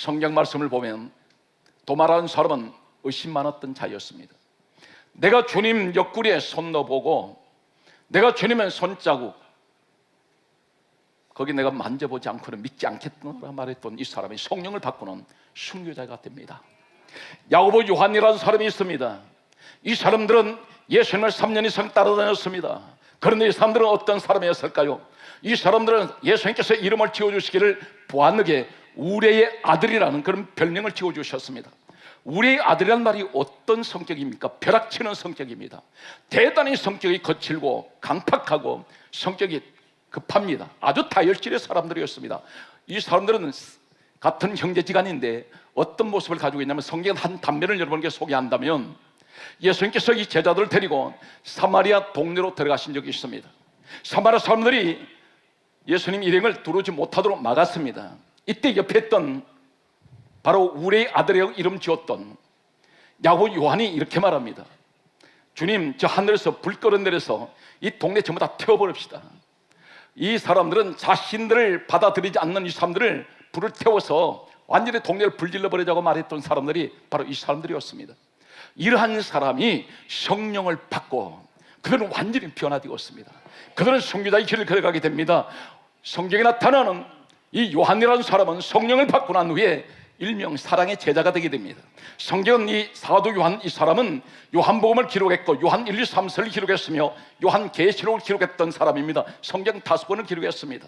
성경 말씀을 보면 도마라는 사람은 의심 많았던 자였습니다. 내가 주님 옆구리에 손 넣어보고 내가 주님의 손자국 거기 내가 만져보지 않고는 믿지 않겠노라 말했던 이 사람이 성령을 받고는 순교자가 됩니다. 야고보, 요한이라는 사람이 있습니다. 이 사람들은 예수님을 3년 이상 따라다녔습니다. 그런데 이 사람들은 어떤 사람이었을까요? 이 사람들은 예수님께서 이름을 지어주시기를 보아느게 우레의 아들이라는 그런 별명을 지어주셨습니다. 우리의 아들이란 말이 어떤 성격입니까? 벼락치는 성격입니다. 대단히 성격이 거칠고 강팍하고 성격이 급합니다. 아주 다혈질의 사람들이었습니다. 이 사람들은 같은 형제지간인데 어떤 모습을 가지고 있냐면 성경 한 단면을 여러분께 소개한다면 예수님께서 이 제자들을 데리고 사마리아 동네로 들어가신 적이 있습니다. 사마리아 사람들이 예수님 일행을 들어오지 못하도록 막았습니다. 이때 옆에 있던 바로 우레의 아들이라고 이름 지었던 야고보, 요한이 이렇게 말합니다. 주님, 저 하늘에서 불 끌어내려서 이 동네 전부 다 태워버립시다. 이 사람들은 자신들을 받아들이지 않는 이 사람들을 불을 태워서 완전히 동네를 불질러 버리자고 말했던 사람들이 바로 이 사람들이었습니다. 이러한 사람이 성령을 받고 그들은 완전히 변화되었습니다. 그들은 선교자의 길을 걸어가게 됩니다. 성경에 나타나는 이 요한이라는 사람은 성령을 받고 난 후에 일명 사랑의 제자가 되게 됩니다. 성경은 이 사도 요한, 이 사람은 요한복음을 기록했고 요한 1, 2, 3서를 기록했으며 요한계시록을 기록했던 사람입니다. 성경 5권을 기록했습니다.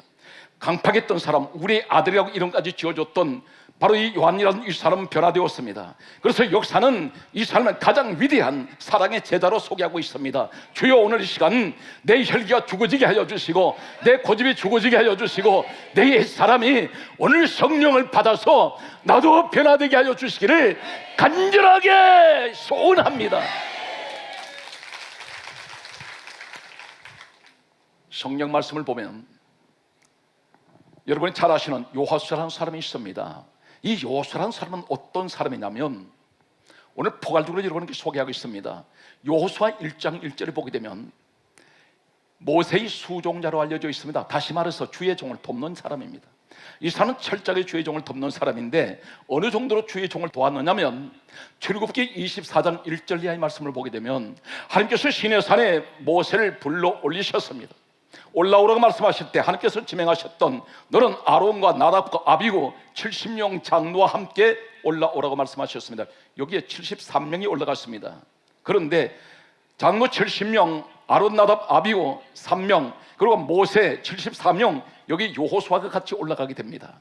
강팍했던 사람, 우리의 아들이라고 이름까지 지어줬던 바로 이 요한이라는 이 사람은 변화되었습니다. 그래서 역사는 이 사람을 가장 위대한 사랑의 제자로 소개하고 있습니다. 주여, 오늘 이 시간 내 혈기가 죽어지게 하여 주시고 내 고집이 죽어지게 하여 주시고 내 사람이 오늘 성령을 받아서 나도 변화되게 하여 주시기를 간절하게 소원합니다. 성경 말씀을 보면 여러분이 잘 아시는 여호수아라는 사람이 있습니다. 이 여호수아라는 사람은 어떤 사람이냐면 오늘 포괄적으로 여러분께 소개하고 있습니다. 여호수아 1장 1절을 보게 되면 모세의 수종자로 알려져 있습니다. 다시 말해서 주의 종을 돕는 사람입니다. 이 사람은 철저하게 주의 종을 돕는 사람인데 어느 정도로 주의 종을 도왔느냐면 출애굽기 24장 1절 이하의 말씀을 보게 되면 하나님께서 시내산에 모세를 불러 올리셨습니다. 올라오라고 말씀하실 때 하나님께서 지명하셨던 너는 아론과 나답과 아비고 70명 장로와 함께 올라오라고 말씀하셨습니다. 여기에 73명이 올라갔습니다. 그런데 장로 70명, 아론, 나답, 아비고 3명, 그리고 모세 74명, 여기 여호수아가 같이 올라가게 됩니다.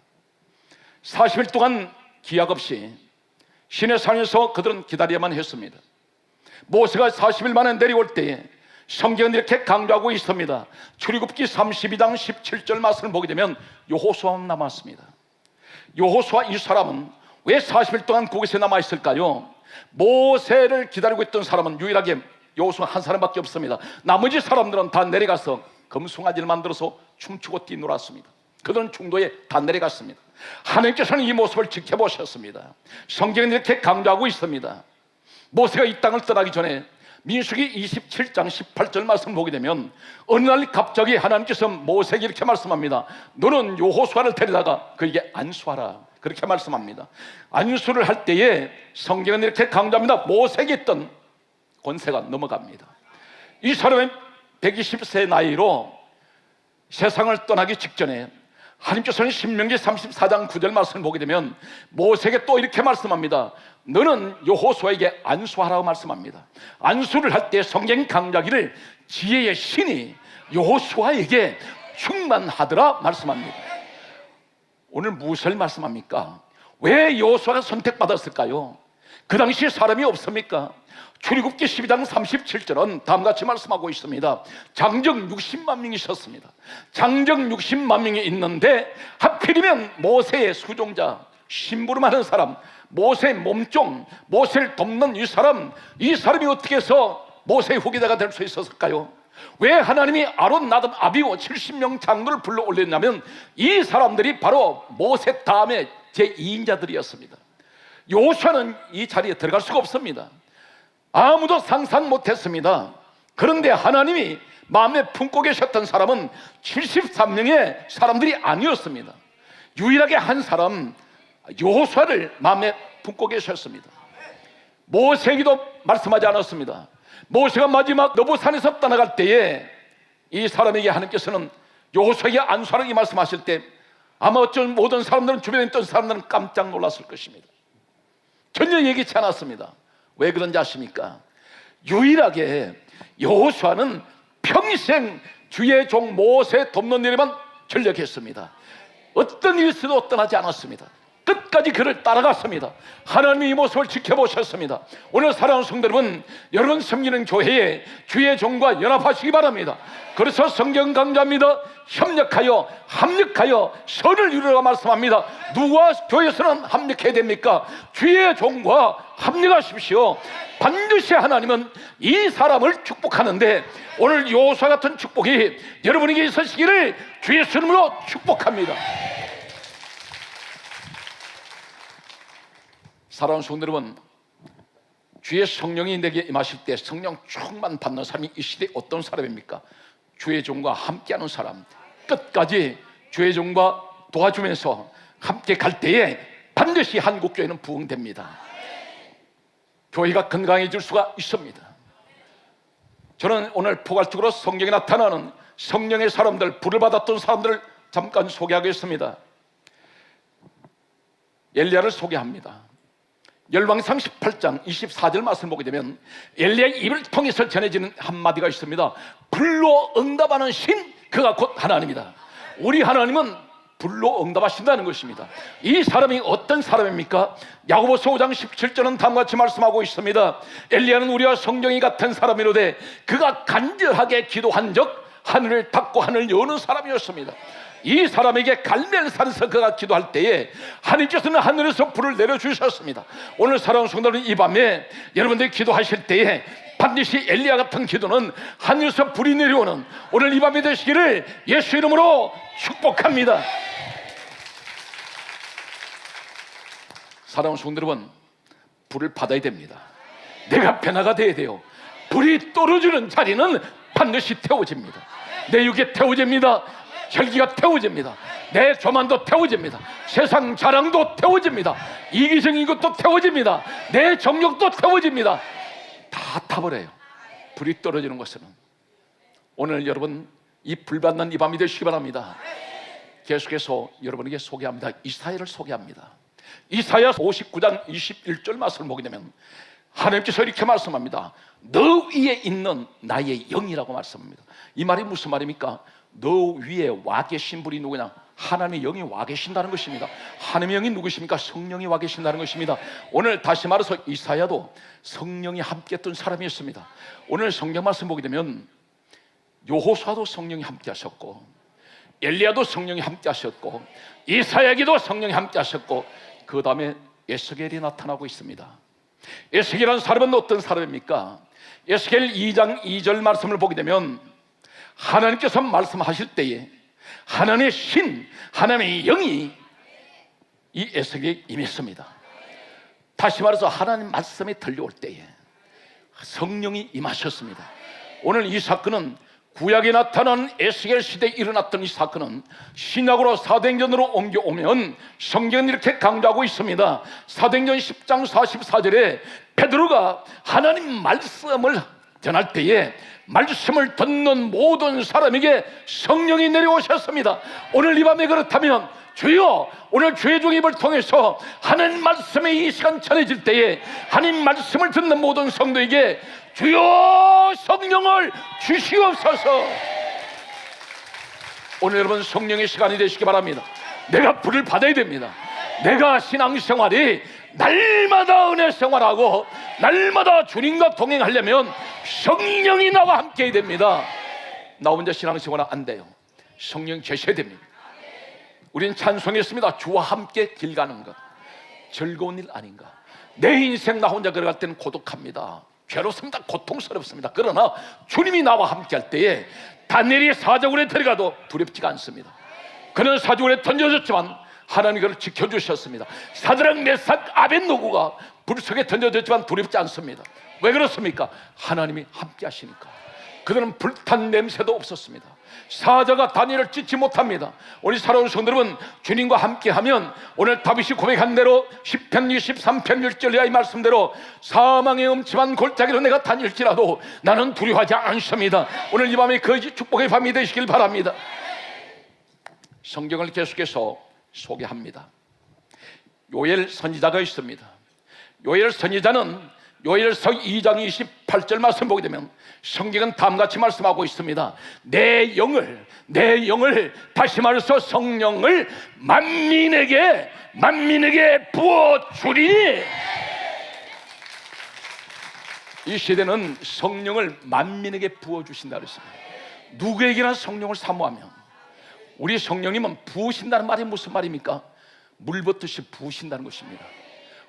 40일 동안 기약 없이 시내산에서 그들은 기다려야만 했습니다. 모세가 40일 만에 내려올 때에 성경은 이렇게 강조하고 있습니다. 출애굽기 32장 17절 말씀을 보게 되면 여호수아만 남았습니다. 여호수아 이 사람은 왜 40일 동안 거기서 남아있을까요? 모세를 기다리고 있던 사람은 유일하게 여호수아 한 사람밖에 없습니다. 나머지 사람들은 다 내려가서 금송아지를 만들어서 춤추고 뛰놀았습니다. 그들은 중도에 다 내려갔습니다. 하나님께서는 이 모습을 지켜보셨습니다. 성경은 이렇게 강조하고 있습니다. 모세가 이 땅을 떠나기 전에 민수기 27장 18절 말씀을 보게 되면 어느 날 갑자기 하나님께서 모세에게 이렇게 말씀합니다. 너는 여호수아를 데려다가 그에게 안수하라, 그렇게 말씀합니다. 안수를 할 때에 성경은 이렇게 강조합니다. 모세에게 있던 권세가 넘어갑니다. 이 사람은 120세 나이로 세상을 떠나기 직전에 하나님께서는 신명기 34장 9절 말씀을 보게 되면 모세에게 또 이렇게 말씀합니다. 너는 여호수아에게 안수하라고 말씀합니다. 안수를 할 때 성경 강조하기를 지혜의 신이 여호수아에게 충만하더라 말씀합니다. 오늘 무엇을 말씀합니까? 왜 여호수아가 선택받았을까요? 그 당시에 사람이 없습니까? 출애굽기 12장 37절은 다음같이 말씀하고 있습니다. 장정 60만 명이셨습니다. 장정 60만 명이 있는데 하필이면 모세의 수종자, 심부름하는 사람, 모세의 몸종, 모세를 돕는 이 사람이 어떻게 해서 모세의 후계자가 될 수 있었을까요? 왜 하나님이 아론, 나답, 아비고 70명 장로를 불러 올렸냐면 이 사람들이 바로 모세 다음에 제2인자들이었습니다. 여호수아는 이 자리에 들어갈 수가 없습니다. 아무도 상상 못했습니다. 그런데 하나님이 마음에 품고 계셨던 사람은 73명의 사람들이 아니었습니다. 유일하게 한 사람, 여호수아를 마음에 품고 계셨습니다. 모세에게도 말씀하지 않았습니다. 모세가 마지막 너보산에서 떠나갈 때에 이 사람에게 하나님께서는 여호수아에게 안수하라고 말씀하실 때 아마 어쩐 모든 사람들은, 주변에 있던 사람들은 깜짝 놀랐을 것입니다. 전혀 얘기치 않았습니다. 왜 그런지 아십니까? 유일하게 여호수아는 평생 주의 종 모세 돕는 일에만 전력했습니다. 어떤 일이 있어도 떠나지 않았습니다. 끝까지 그를 따라갔습니다. 하나님이 이 모습을 지켜보셨습니다. 오늘 사랑하는 성도 여러분, 여러분 섬기는 교회에 주의 종과 연합하시기 바랍니다. 그래서 성경 강조합니다. 협력하여 합력하여 선을 이루라고 말씀합니다. 누가 교회에서는 합력해야 됩니까? 주의 종과 합력하십시오. 반드시 하나님은 이 사람을 축복하는데 오늘 여호수아 같은 축복이 여러분에게 있으시기를 주의 이름으로 축복합니다. 사랑하는 성도 여러분, 주의 성령이 내게 임하실 때 성령 충만 받는 사람이 이 시대에 어떤 사람입니까? 주의 종과 함께하는 사람, 끝까지 주의 종과 도와주면서 함께 갈 때에 반드시 한국교회는 부흥됩니다. 교회가 건강해질 수가 있습니다. 저는 오늘 포괄적으로 성경에 나타나는 성령의 사람들, 불을 받았던 사람들을 잠깐 소개하겠습니다. 엘리야를 소개합니다. 열왕상 18장 24절 말씀을 보게 되면 엘리야의 입을 통해서 전해지는 한마디가 있습니다. 불로 응답하는 신, 그가 곧 하나님이다. 우리 하나님은 불로 응답하신다는 것입니다. 이 사람이 어떤 사람입니까? 야고보서 5장 17절은 다음과 같이 말씀하고 있습니다. 엘리야는 우리와 성경이 같은 사람이로되 그가 간절하게 기도한 적 하늘을 닫고 하늘을 여는 사람이었습니다. 이 사람에게 갈멜산에서 그가 기도할 때에 하나님께서는 하늘에서 불을 내려주셨습니다. 오늘 사랑하는 성도들, 이 밤에 여러분들이 기도하실 때에 반드시 엘리야 같은 기도는 하늘에서 불이 내려오는 오늘 이 밤이 되시기를 예수 이름으로 축복합니다. 사랑하는 성도 여러분, 불을 받아야 됩니다. 내가 변화가 돼야 돼요. 불이 떨어지는 자리는 반드시 태워집니다. 내 육에 태워집니다. 혈기가 태워집니다. 내 교만도 태워집니다. 세상 자랑도 태워집니다. 이기적인 것도 태워집니다. 내 정욕도 태워집니다. 다 타버려요. 불이 떨어지는 것은. 오늘 여러분 이 불받는 이 밤이 되시기 바랍니다. 계속해서 여러분에게 소개합니다. 이사야를 소개합니다. 이사야 59장 21절 말씀을 보게 되면 하나님께서 이렇게 말씀합니다. 너 위에 있는 나의 영이라고 말씀합니다. 이 말이 무슨 말입니까? 너 위에 와 계신 분이 누구냐? 하나님의 영이 와 계신다는 것입니다. 하나님의 영이 누구십니까? 성령이 와 계신다는 것입니다. 오늘 다시 말해서 이사야도 성령이 함께 했던 사람이었습니다. 오늘 성경 말씀 보게 되면 여호수아도 성령이 함께 하셨고 엘리야도 성령이 함께 하셨고 이사야에게도 성령이 함께 하셨고 그 다음에 에스겔이 나타나고 있습니다. 에스겔이라는 사람은 어떤 사람입니까? 에스겔 2장 2절 말씀을 보게 되면 하나님께서 말씀하실 때에 하나님의 신, 하나님의 영이 이 에스겔에 임했습니다. 다시 말해서 하나님 말씀이 들려올 때에 성령이 임하셨습니다. 오늘 이 사건은 구약에 나타난 에스겔 시대에 일어났던 이 사건은 신약으로 사도행전으로 옮겨오면 성경은 이렇게 강조하고 있습니다. 사도행전 10장 44절에 베드로가 하나님 말씀을 전할 때에 말씀을 듣는 모든 사람에게 성령이 내려오셨습니다. 오늘 이 밤에 그렇다면 주여, 오늘 주의 종의 입을 통해서 하나님 말씀의 이 시간 전해질 때에 하나님 말씀을 듣는 모든 성도에게 주여 성령을 주시옵소서. 오늘 여러분 성령의 시간이 되시기 바랍니다. 내가 불을 받아야 됩니다. 내가 신앙생활이 날마다 은혜 생활하고 날마다 주님과 동행하려면 성령이 나와 함께 해야 됩니다. 나 혼자 신앙생활은 안 돼요. 성령 계셔야 됩니다. 우리는 찬송했습니다. 주와 함께 길 가는 것 즐거운 일 아닌가. 내 인생 나 혼자 걸어갈 때는 고독합니다. 괴롭습니다. 고통스럽습니다. 그러나 주님이 나와 함께 할 때에 다니엘이 사자굴에 들어가도 두렵지가 않습니다. 그는 사자굴에 던져졌지만 하나님이 그를 지켜주셨습니다. 사드락 메삭 아벳노고가 불속에 던져졌지만 두렵지 않습니다. 왜 그렇습니까? 하나님이 함께 하시니까. 그들은 불탄 냄새도 없었습니다. 사자가 다니엘을 찢지 못합니다. 우리 사랑하는 성도 여러분, 주님과 함께하면 오늘 다윗이 고백한 대로 시편 23편 1절 이하의 말씀대로 사망의 음침한 골짜기로 내가 다닐지라도 나는 두려워하지 않습니다. 오늘 이 밤이 그 축복의 밤이 되시길 바랍니다. 성경을 계속해서 소개합니다. 요엘 선지자가 있습니다. 요엘 선지자는 요엘서 2장 28절 말씀 보게 되면 성경은 다음같이 말씀하고 있습니다. 내 영을 다시 말해서 성령을 만민에게 부어주리니. 이 시대는 성령을 만민에게 부어주신다 그랬습니다. 누구에게나 성령을 사모하면, 우리 성령님은 부으신다는 말이 무슨 말입니까? 물 붓듯이 부으신다는 것입니다.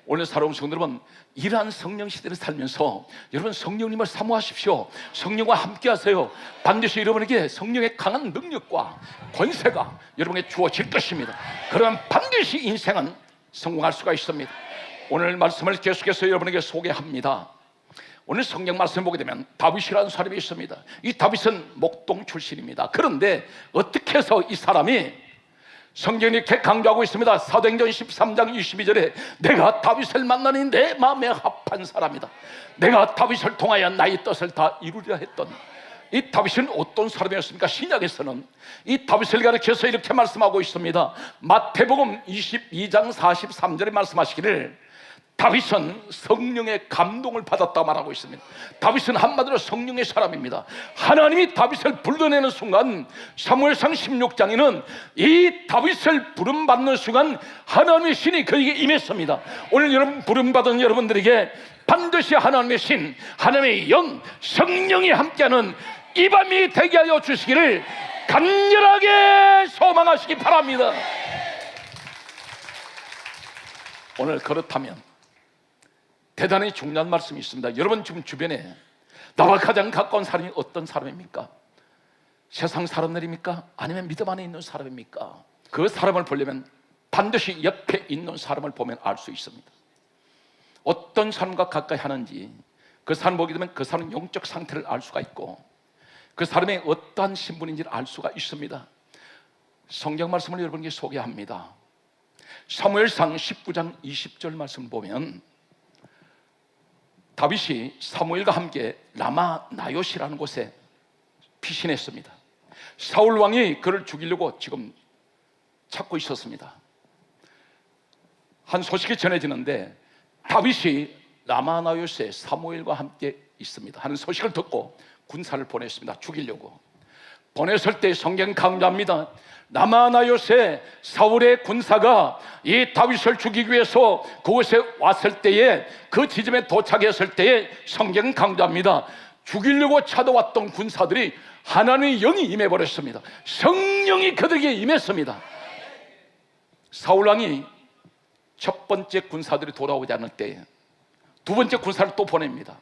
오늘 살아온 성도 여러분, 이러한 성령 시대를 살면서 여러분 성령님을 사모하십시오. 성령과 함께 하세요. 반드시 여러분에게 성령의 강한 능력과 권세가 여러분에게 주어질 것입니다. 그러면 반드시 인생은 성공할 수가 있습니다. 오늘 말씀을 계속해서 여러분에게 소개합니다. 오늘 성경 말씀 보게 되면 다윗이라는 사람이 있습니다. 이 다윗은 목동 출신입니다. 그런데 어떻게 해서 이 사람이, 성경이 이렇게 강조하고 있습니다. 사도행전 13장 22절에 내가 다윗을 만나니 내 마음에 합한 사람이다. 내가 다윗을 통하여 나의 뜻을 다 이루려 했던 이 다윗은 어떤 사람이었습니까? 신약에서는 이 다윗을 가리켜서 이렇게 말씀하고 있습니다. 마태복음 22장 43절에 말씀하시기를 다윗은 성령의 감동을 받았다 말하고 있습니다. 다윗은 한마디로 성령의 사람입니다. 하나님이 다윗을 불러내는 순간, 사무엘상 16장에는 이 다윗을 부름받는 순간 하나님의 신이 그에게 임했습니다. 오늘 여러분 부름받은 여러분들에게 반드시 하나님의 신, 하나님의 영, 성령이 함께하는 이 밤이 되게 하여 주시기를 간절하게 소망하시기 바랍니다. 오늘 그렇다면 대단히 중요한 말씀이 있습니다. 여러분 지금 주변에 나와 가장 가까운 사람이 어떤 사람입니까? 세상 사람들입니까? 아니면 믿음 안에 있는 사람입니까? 그 사람을 보려면 반드시 옆에 있는 사람을 보면 알 수 있습니다. 어떤 사람과 가까이 하는지 그 사람 보게 되면 그 사람의 영적 상태를 알 수가 있고 그 사람의 어떠한 신분인지를 알 수가 있습니다. 성경 말씀을 여러분에게 소개합니다. 사무엘상 19장 20절 말씀을 보면 다윗이 사무엘과 함께 라마 나요시라는 곳에 피신했습니다. 사울 왕이 그를 죽이려고 지금 찾고 있었습니다. 한 소식이 전해지는데 다윗이 라마 나요시에 사무엘과 함께 있습니다 하는 소식을 듣고 군사를 보냈습니다. 죽이려고 보냈을 때 성경 강조합니다. 라마 나요시에 사울의 군사가 이 다윗을 죽이기 위해서 그곳에 왔을 때에, 그 지점에 도착했을 때에 성경 강조합니다. 죽이려고 찾아왔던 군사들이 하나님의 영이 임해버렸습니다. 성령이 그들에게 임했습니다. 사울왕이 첫 번째 군사들이 돌아오지 않을 때에 두 번째 군사를 또 보냅니다.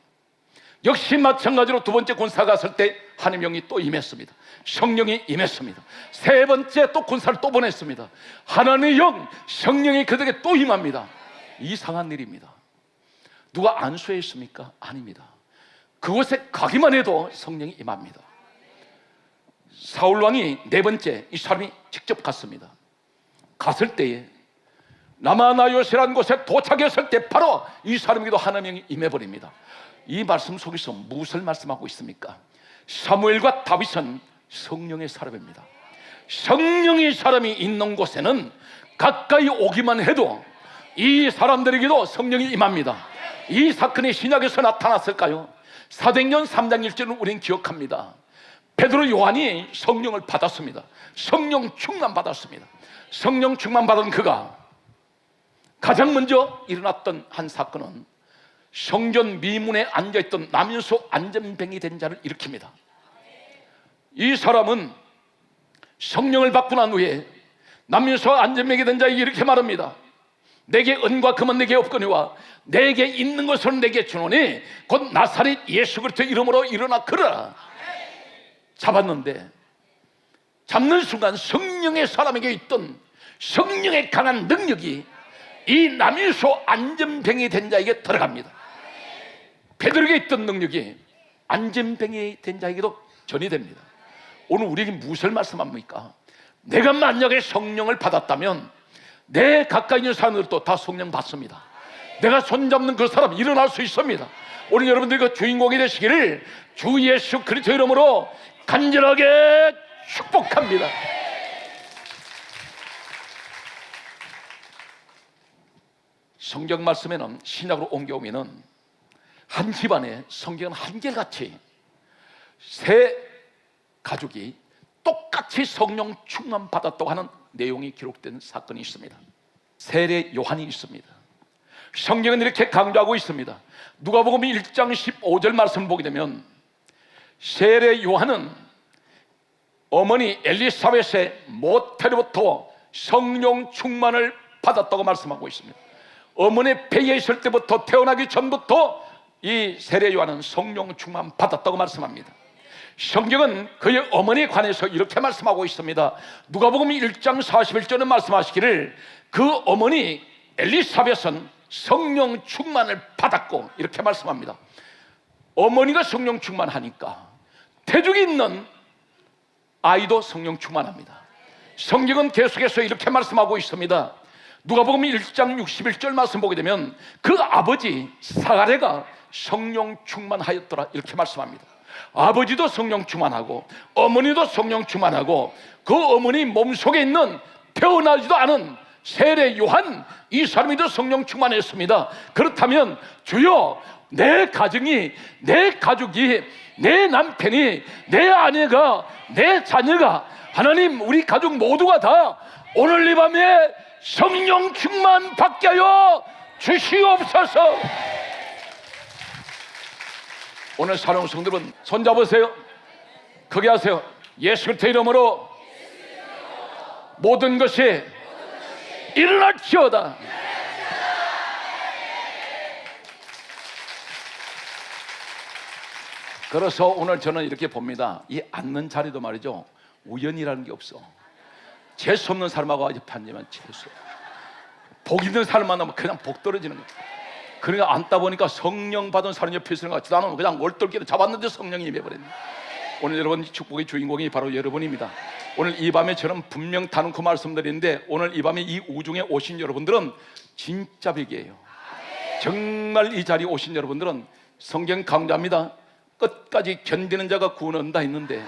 역시 마찬가지로 두 번째 군사가 갔을 때 하나님의 영이 또 임했습니다. 성령이 임했습니다. 세 번째 또 군사를 또 보냈습니다. 하나님의 영, 성령이 그들에게 또 임합니다. 이상한 일입니다. 누가 안수했습니까? 아닙니다. 그곳에 가기만 해도 성령이 임합니다. 사울왕이 네 번째 이 사람이 직접 갔습니다. 갔을 때에 라마나요시라는 곳에 도착했을 때 바로 이 사람에게도 하나님의 영이 임해버립니다. 이 말씀 속에서 무엇을 말씀하고 있습니까? 사무엘과 다윗은 성령의 사람입니다. 성령의 사람이 있는 곳에는 가까이 오기만 해도 이 사람들에게도 성령이 임합니다. 이 사건이 신약에서 나타났을까요? 사도행전 3장 1절은 우리는 기억합니다. 베드로 요한이 성령을 받았습니다. 성령 충만 받았습니다. 성령 충만 받은 그가 가장 먼저 일어났던 한 사건은 성전 미문에 앉아있던 남윤소 안전뱅이 된 자를 일으킵니다. 이 사람은 성령을 받고 난 후에 남윤소 안전뱅이 된 자에게 이렇게 말합니다. 내게 은과 금은 내게 없거니와 내게 있는 것은 내게 주노니 곧 나사렛 예수 그리스도 이름으로 일어나 걸어라. 잡았는데 잡는 순간 성령의 사람에게 있던 성령의 강한 능력이 이 남윤소 안전뱅이 된 자에게 들어갑니다. 베드로에게 있던 능력이 안전뱅이 된 자에게도 전이 됩니다. 오늘 우리에게 무엇을 말씀합니까? 내가 만약에 성령을 받았다면 내 가까이 있는 사람들도 다 성령 받습니다. 내가 손잡는 그 사람 일어날 수 있습니다. 오늘 여러분들이 그 주인공이 되시기를 주 예수 그리스도 이름으로 간절하게 축복합니다. 성경 말씀에는 신약으로 옮겨오면은 한 집안에 성경은 한결같이 세 가족이 똑같이 성령 충만 받았다고 하는 내용이 기록된 사건이 있습니다. 세례 요한이 있습니다. 성경은 이렇게 강조하고 있습니다. 누가복음 1장 15절 말씀을 보게 되면 세례 요한은 어머니 엘리사벳의 모태로부터 성령 충만을 받았다고 말씀하고 있습니다. 어머니 배에 있을 때부터, 태어나기 전부터 이 세례 요한은 성령 충만 받았다고 말씀합니다. 성경은 그의 어머니에 관해서 이렇게 말씀하고 있습니다. 누가복음 1장 41절에 말씀하시기를 그 어머니 엘리사벳은 성령 충만을 받았고, 이렇게 말씀합니다. 어머니가 성령 충만하니까 태중이 있는 아이도 성령 충만합니다. 성경은 계속해서 이렇게 말씀하고 있습니다. 누가복음 1장 61절 말씀 보게 되면 그 아버지 사가랴가 성령 충만하였더라, 이렇게 말씀합니다. 아버지도 성령 충만하고 어머니도 성령 충만하고 그 어머니 몸속에 있는 태어나지도 않은 세례 요한, 이 사람이도 성령 충만했습니다. 그렇다면 주여, 내 가정이, 내 가족이, 내 남편이, 내 아내가, 내 자녀가, 하나님 우리 가족 모두가 다 오늘 이 밤에 성령 충만 받게 하여 주시옵소서. 오늘 사랑하는 성도분, 손잡으세요. 크게 하세요. 예수 그리스도 이름으로 모든 것이 일어날지어다. 그래서 오늘 저는 이렇게 봅니다. 이 앉는 자리도 말이죠, 우연이라는 게 없어. 재수 없는 사람하고 아주 판지만 재수, 복 있는 사람 만나면 그냥 복 떨어지는 거야. 그러니까 앉다 보니까 성령 받은 사람 옆에 있는 것 같이 나는 그냥 얼떨결에 잡았는데 성령이 임해버렸네. 오늘 여러분 축복의 주인공이 바로 여러분입니다. 오늘 이 밤에 저는 분명 다놓고 말씀드리는데, 오늘 이 밤에 이 우중에 오신 여러분들은 진짜 백이에요. 정말 이 자리에 오신 여러분들은 성경 강조합니다. 끝까지 견디는 자가 구원 얻는다 했는데,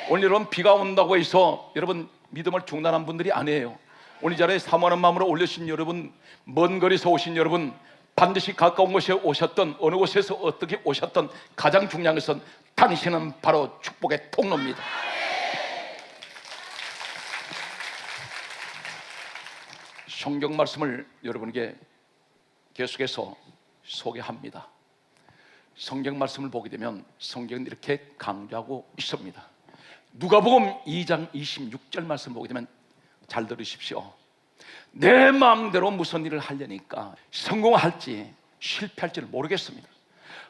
오늘 여러분 비가 온다고 해서 여러분 믿음을 중단한 분들이 아니에요. 오늘 이 자리에 사모하는 마음으로 올려주신 여러분, 먼 거리에서 오신 여러분, 반드시 가까운 곳에 오셨던, 어느 곳에서 어떻게 오셨던, 가장 중요한 것은 당신은 바로 축복의 통로입니다. 성경 말씀을 여러분에게 계속해서 소개합니다. 성경 말씀을 보게 되면 성경은 이렇게 강조하고 있습니다. 누가복음 2장 26절 말씀 보게 되면 잘 들으십시오. 내 마음대로 무슨 일을 하려니까 성공할지 실패할지를 모르겠습니다.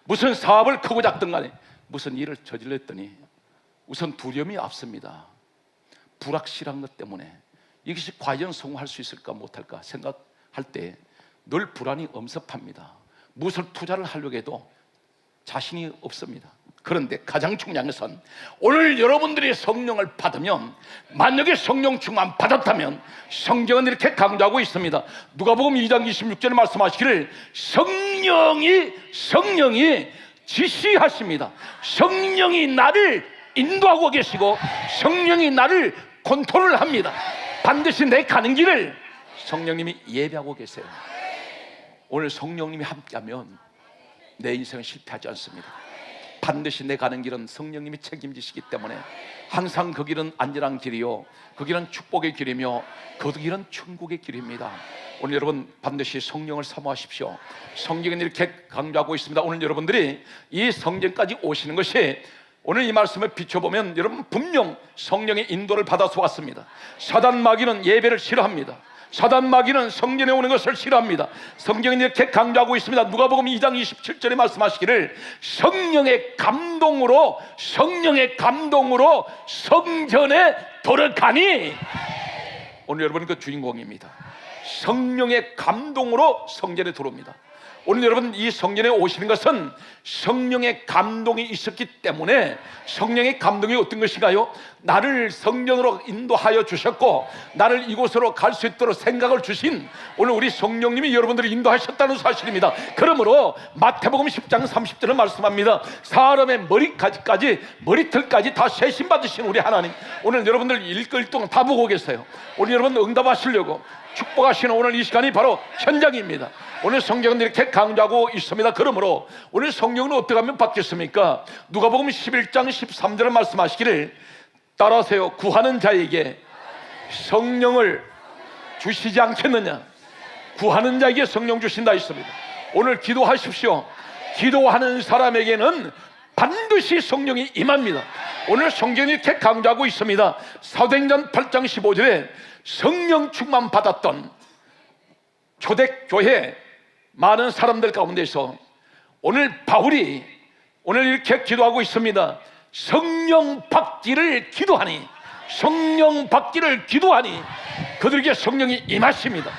무슨 사업을 크고 작든 간에 무슨 일을 저질렀더니 우선 두려움이 앞섭니다. 불확실한 것 때문에 이것이 과연 성공할 수 있을까 못할까 생각할 때 늘 불안이 엄습합니다. 무슨 투자를 하려고 해도 자신이 없습니다. 그런데 가장 중요한 것은 오늘 여러분들이 성령을 받으면, 만약에 성령 충만 받았다면 성경은 이렇게 강조하고 있습니다. 누가복음 2장 26절에 말씀하시기를 성령이 지시하십니다. 성령이 나를 인도하고 계시고 성령이 나를 컨트롤합니다. 반드시 내 가는 길을 성령님이 예배하고 계세요. 오늘 성령님이 함께하면 내 인생은 실패하지 않습니다. 반드시 내 가는 길은 성령님이 책임지시기 때문에 항상 그 길은 안전한 길이요, 그 길은 축복의 길이며 그 길은 천국의 길입니다. 오늘 여러분 반드시 성령을 사모하십시오. 성경은 이렇게 강조하고 있습니다. 오늘 여러분들이 이 성경까지 오시는 것이, 오늘 이 말씀을 비춰보면 여러분 분명 성령의 인도를 받아서 왔습니다. 사단 마귀는 예배를 싫어합니다. 사단 마귀는 성전에 오는 것을 싫어합니다. 성경은 이렇게 강조하고 있습니다. 누가복음 2장 27절에 말씀하시기를 성령의 감동으로 성전에 들어가니, 오늘 여러분은 그 주인공입니다. 성령의 감동으로 성전에 들어옵니다. 오늘 여러분 이 성전에 오시는 것은 성령의 감동이 있었기 때문에, 성령의 감동이 어떤 것인가요? 나를 성전으로 인도하여 주셨고 나를 이곳으로 갈 수 있도록 생각을 주신 오늘 우리 성령님이 여러분들을 인도하셨다는 사실입니다. 그러므로 마태복음 10장 30절을 말씀합니다. 사람의 머리털까지 다 세심 받으신 우리 하나님, 오늘 여러분들 일주일 동안 다 보고 계세요. 오늘 여러분 응답하시려고 축복하시는 오늘 이 시간이 바로 현장입니다. 오늘 성경은 이렇게 강조하고 있습니다. 그러므로 오늘 성령은 어떻게 하면 받겠습니까? 누가복음 11장 13절을 말씀하시기를 따라하세요. 구하는 자에게 성령을 주시지 않겠느냐. 구하는 자에게 성령 주신다 했습니다. 오늘 기도하십시오. 기도하는 사람에게는 반드시 성령이 임합니다. 오늘 성경이 이렇게 강조하고 있습니다. 사도행전 8장 15절에 성령 충만 받았던 초대교회 많은 사람들 가운데서 오늘 바울이 오늘 이렇게 기도하고 있습니다. 성령 받기를 기도하니, 성령 받기를 기도하니 그들에게 성령이 임하십니다.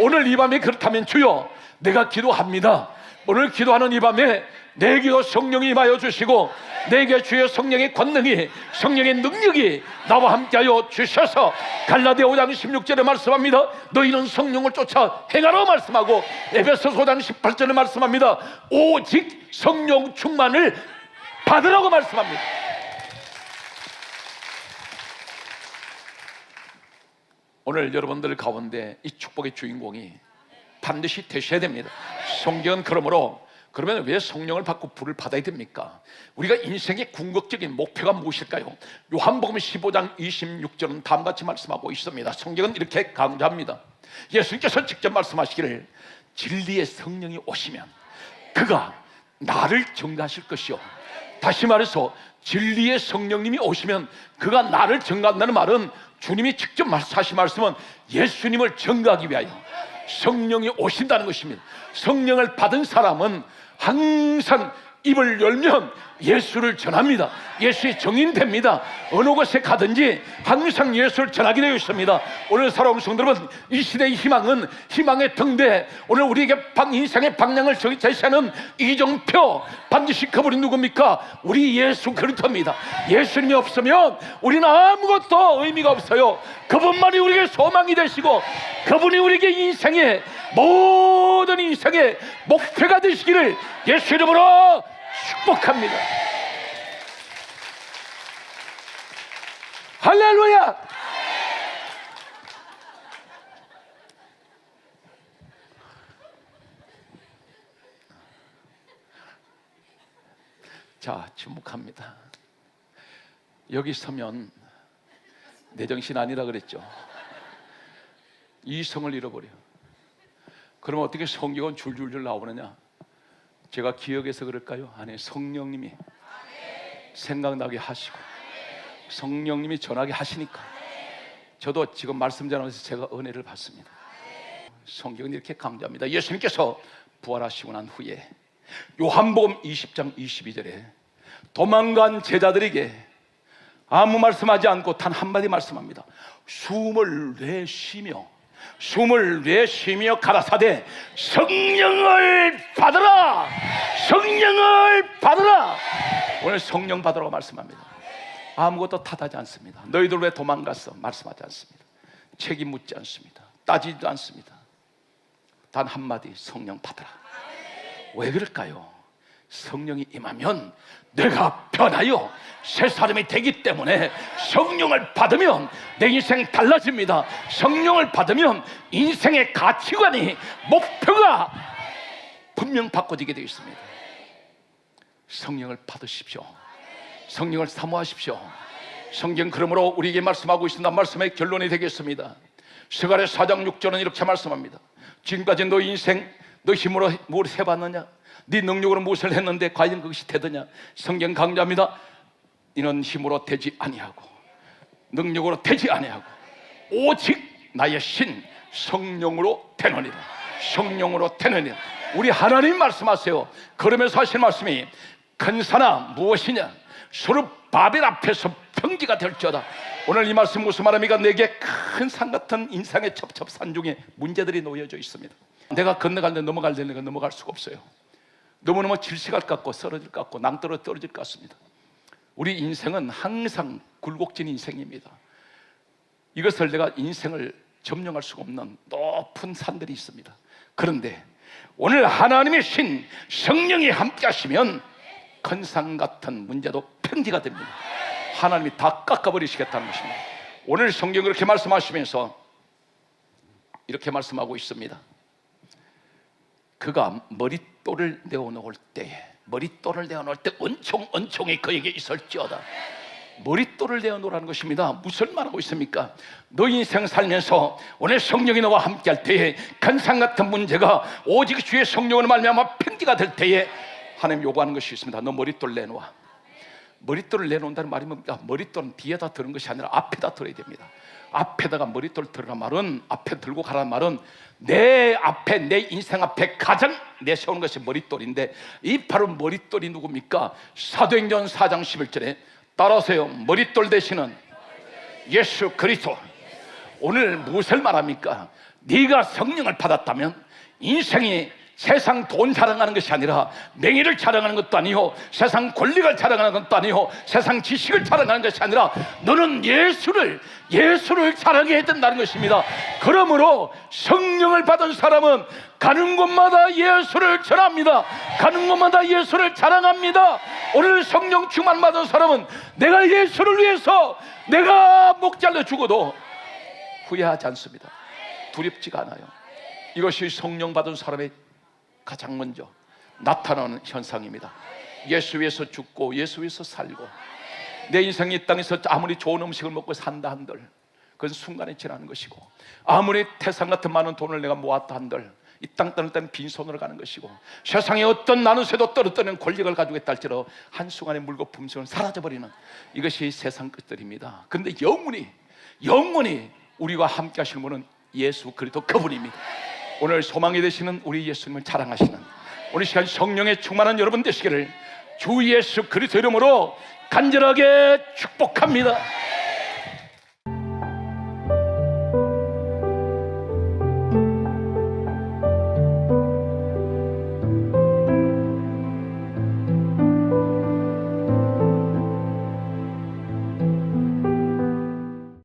오늘 이 밤에 그렇다면 주여 내가 기도합니다. 오늘 기도하는 이 밤에 내게도 성령이 임하여 주시고 내게 주의 성령의 권능이, 성령의 능력이 나와 함께하여 주셔서 갈라디아 5장 16절에 말씀합니다. 너희는 성령을 쫓아 행하라 말씀하고 에베소서 5장 18절에 말씀합니다. 오직 성령 충만을 받으라고 말씀합니다. 오늘 여러분들 가운데 이 축복의 주인공이 반드시 되셔야 됩니다. 성경은 그러면 왜 성령을 받고 불을 받아야 됩니까? 우리가 인생의 궁극적인 목표가 무엇일까요? 요한복음 15장 26절은 다음같이 말씀하고 있습니다. 성경은 이렇게 강조합니다. 예수님께서 직접 말씀하시기를 진리의 성령이 오시면 그가 나를 증거하실 것이요, 다시 말해서 진리의 성령님이 오시면 그가 나를 증거한다는 말은 주님이 직접 하신 말씀은 예수님을 증거하기 위하여 성령이 오신다는 것입니다. 성령을 받은 사람은 항상 입을 열면 예수를 전합니다. 예수의 증인됩니다. 어느 곳에 가든지 항상 예수를 전하게 되어 있습니다. 오늘 살아온 성도 여러분, 이 시대의 희망은 희망의 등대, 오늘 우리에게 인생의 방향을 제시하는 이정표, 반드시 그분이 누굽니까? 우리 예수 그리스도입니다. 예수님이 없으면 우리는 아무것도 의미가 없어요. 그분만이 우리에게 소망이 되시고 그분이 우리에게 인생의 모든 인생의 목표가 되시기를 예수 이름으로 축복합니다. 할렐루야. 자, 주목합니다. 여기 서면 내 정신 아니라 그랬죠. 이성을 잃어버려. 그럼 어떻게 성경은 줄줄줄 나오느냐? 제가 기억해서 그럴까요? 아니, 성령님이 생각나게 하시고 성령님이 전하게 하시니까 저도 지금 말씀 전하면서 제가 은혜를 받습니다. 성경은 이렇게 강조합니다. 예수님께서 부활하시고 난 후에 요한복음 20장 22절에 도망간 제자들에게 아무 말씀하지 않고 단 한마디 말씀합니다. 숨을 내쉬며 가라사대 성령을 받으라, 성령을 받으라. 오늘 성령 받으라고 말씀합니다. 아무것도 탓하지 않습니다. 너희들 왜 도망갔어? 말씀하지 않습니다. 책임 묻지 않습니다. 따지지도 않습니다. 단 한마디, 성령 받으라. 왜 그럴까요? 성령이 임하면 내가 변하여 새 사람이 되기 때문에 성령을 받으면 내 인생 달라집니다. 성령을 받으면 인생의 가치관이, 목표가 분명 바꿔지게 되어 있습니다. 성령을 받으십시오. 성령을 사모하십시오. 성경 그러므로 우리에게 말씀하고 있습니다. 말씀의 결론이 되겠습니다. 스가랴 4장 6절은 이렇게 말씀합니다. 지금까지 너 인생 너 힘으로 뭘 해봤느냐? 네 능력으로 무엇을 했는데 과연 그것이 되더냐? 성경 강조합니다. 이는 힘으로 되지 아니하고 능력으로 되지 아니하고 오직 나의 신 성령으로 되느니라. 성령으로 되느니라. 우리 하나님 말씀하세요. 그러면서 하신 말씀이 큰 산아 무엇이냐? 서로 바벨 앞에서 평지가 될지어다. 오늘 이 말씀 무슨 말합니까? 내게 큰 산 같은 인생의 첩첩산 중에 문제들이 놓여져 있습니다. 내가 건너갈 때 넘어갈 때 내가 넘어갈 수가 없어요. 너무너무 질식할 것 같고 쓰러질 것 같고 낭떠러 떨어질 것 같습니다. 우리 인생은 항상 굴곡진 인생입니다. 이것을 내가 인생을 점령할 수가 없는 높은 산들이 있습니다. 그런데 오늘 하나님의 신 성령이 함께 하시면 큰 산 같은 문제도 평지가 됩니다. 하나님이 다 깎아버리시겠다는 것입니다. 오늘 성경 그렇게 말씀하시면서 이렇게 말씀하고 있습니다. 그가 머릿돌을 내어놓을 때에, 머릿돌을 내어놓을 때 은총이 그에게 있을지어다. 머릿돌을 내어놓으라는 것입니다. 무슨 말하고 있습니까? 너 인생 살면서 오늘 성령이 너와 함께 할 때에 큰 산 같은 문제가 오직 주의 성령으로 말미암아 평지가 될 때에 하나님 요구하는 것이 있습니다. 너 머릿돌 내놓아. 머릿돌을 내놓는다는 말이 뭡니까? 머릿돌은 뒤에다 드는 것이 아니라 앞에다 들어야 됩니다. 앞에다가 머릿돌 들으란 말은, 앞에 들고 가라는 말은 내 앞에, 내 인생 앞에 가장 내세우는 것이 머릿돌인데, 이 바로 머릿돌이 누굽니까? 사도행전 4장 11절에 따라하세요. 머릿돌 되시는 예수 그리스도. 오늘 무엇을 말합니까? 네가 성령을 받았다면 인생이 세상 돈 자랑하는 것이 아니라 명예를 자랑하는 것도 아니요, 세상 권력을 자랑하는 것도 아니요, 세상 지식을 자랑하는 것이 아니라 너는 예수를 자랑해야 된다는 것입니다. 그러므로 성령을 받은 사람은 가는 곳마다 예수를 전합니다. 가는 곳마다 예수를 자랑합니다. 오늘 성령 충만 받은 사람은 내가 예수를 위해서 내가 목 잘려 죽어도 후회하지 않습니다. 두렵지가 않아요. 이것이 성령 받은 사람의 가장 먼저 나타나는 현상입니다. 예수 위해서 죽고 예수 위해서 살고, 내 인생이 이 땅에서 아무리 좋은 음식을 먹고 산다 한들 그건 순간에 지나는 것이고, 아무리 태산 같은 많은 돈을 내가 모았다 한들 이 땅 떠날 때는 빈손으로 가는 것이고, 세상에 어떤 나는 새도 떨어뜨리는 권력을 가지고 있다 할지라도 한순간에 물고 품성은 사라져버리는 이것이 세상 것들입니다. 그런데 영원히 우리와 함께 하시는 분은 예수 그리스도 그분입니다. 오늘 소망이 되시는 우리 예수님을 자랑하시는 오늘 시간 성령에 충만한 여러분 되시기를 주 예수 그리스도 이름으로 간절하게 축복합니다.